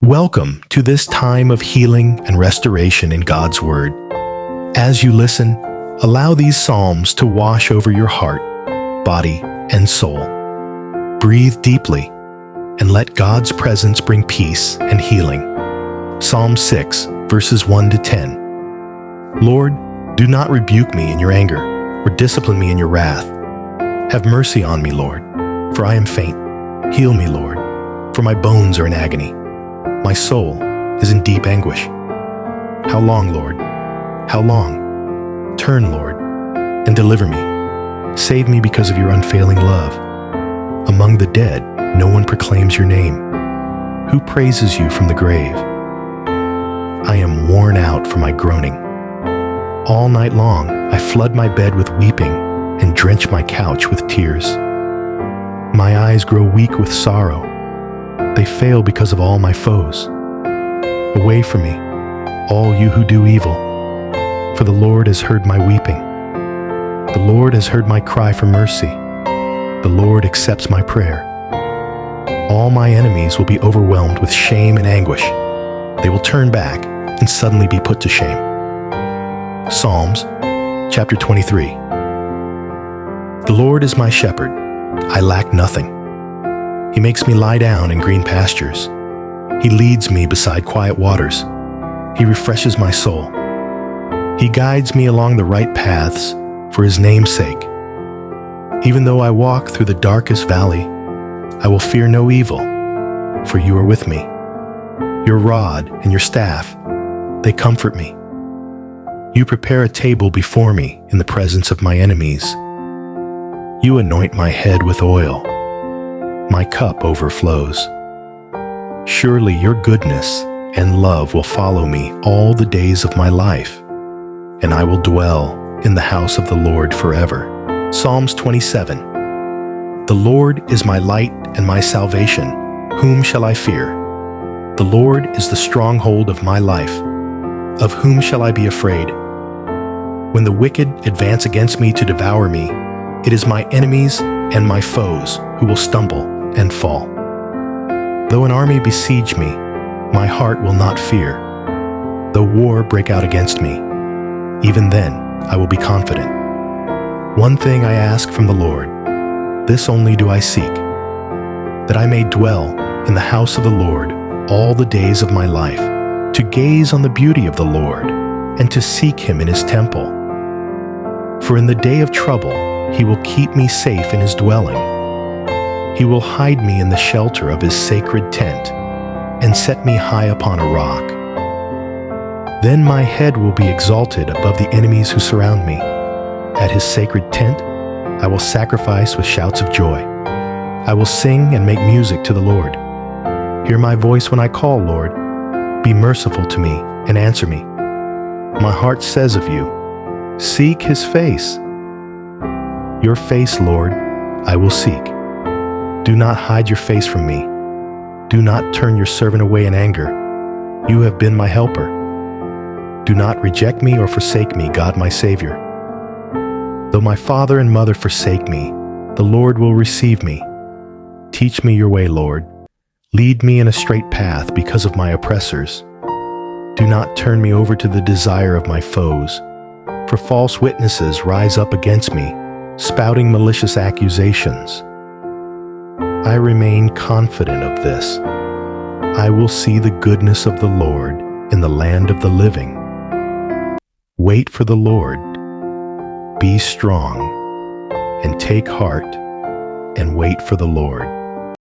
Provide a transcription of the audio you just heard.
Welcome to this time of healing and restoration in God's Word. As you listen, allow these psalms to wash over your heart, body, and soul. Breathe deeply and let God's presence bring peace and healing. Psalm 6, verses 1 to 10. Lord, do not rebuke me in your anger or discipline me in your wrath. Have mercy on me, Lord, for I am faint. Heal me, Lord, for my bones are in agony. My soul is in deep anguish. How long, Lord? How long? Turn, Lord, and deliver me. Save me because of your unfailing love. Among the dead, no one proclaims your name. Who praises you from the grave? I am worn out from my groaning. All night long, I flood my bed with weeping and drench my couch with tears. My eyes grow weak with sorrow. They fail because of all my foes. Away from me, all you who do evil, for the Lord has heard my weeping. The Lord has heard my cry for mercy. The Lord accepts my prayer. All my enemies will be overwhelmed with shame and anguish. They will turn back and suddenly be put to shame. Psalms, chapter 23. The Lord is my shepherd. I lack nothing. He makes me lie down in green pastures. He leads me beside quiet waters. He refreshes my soul. He guides me along the right paths for his name's sake. Even though I walk through the darkest valley, I will fear no evil, for you are with me. Your rod and your staff, they comfort me. You prepare a table before me in the presence of my enemies. You anoint my head with oil. My cup overflows. Surely your goodness and love will follow me all the days of my life, and I will dwell in the house of the Lord forever. Psalms 27. The Lord is my light and my salvation. Whom shall I fear? The Lord is the stronghold of my life. Of whom shall I be afraid? When the wicked advance against me to devour me, it is my enemies and my foes who will stumble and fall. Though an army besiege me, my heart will not fear. Though war break out against me, even then I will be confident. One thing I ask from the Lord, this only do I seek, that I may dwell in the house of the Lord all the days of my life, to gaze on the beauty of the Lord and to seek him in his temple. For in the day of trouble he will keep me safe in his dwelling. He will hide me in the shelter of his sacred tent and set me high upon a rock. Then my head will be exalted above the enemies who surround me. At his sacred tent, I will sacrifice with shouts of joy. I will sing and make music to the Lord. Hear my voice when I call, Lord. Be merciful to me and answer me. My heart says of you, seek his face. Your face, Lord, I will seek. Do not hide your face from me. Do not turn your servant away in anger. You have been my helper. Do not reject me or forsake me, God my Savior. Though my father and mother forsake me, the Lord will receive me. Teach me your way, Lord. Lead me in a straight path because of my oppressors. Do not turn me over to the desire of my foes, for false witnesses rise up against me, spouting malicious accusations. I remain confident of this. I will see the goodness of the Lord in the land of the living. Wait for the Lord. Be strong and take heart and wait for the Lord.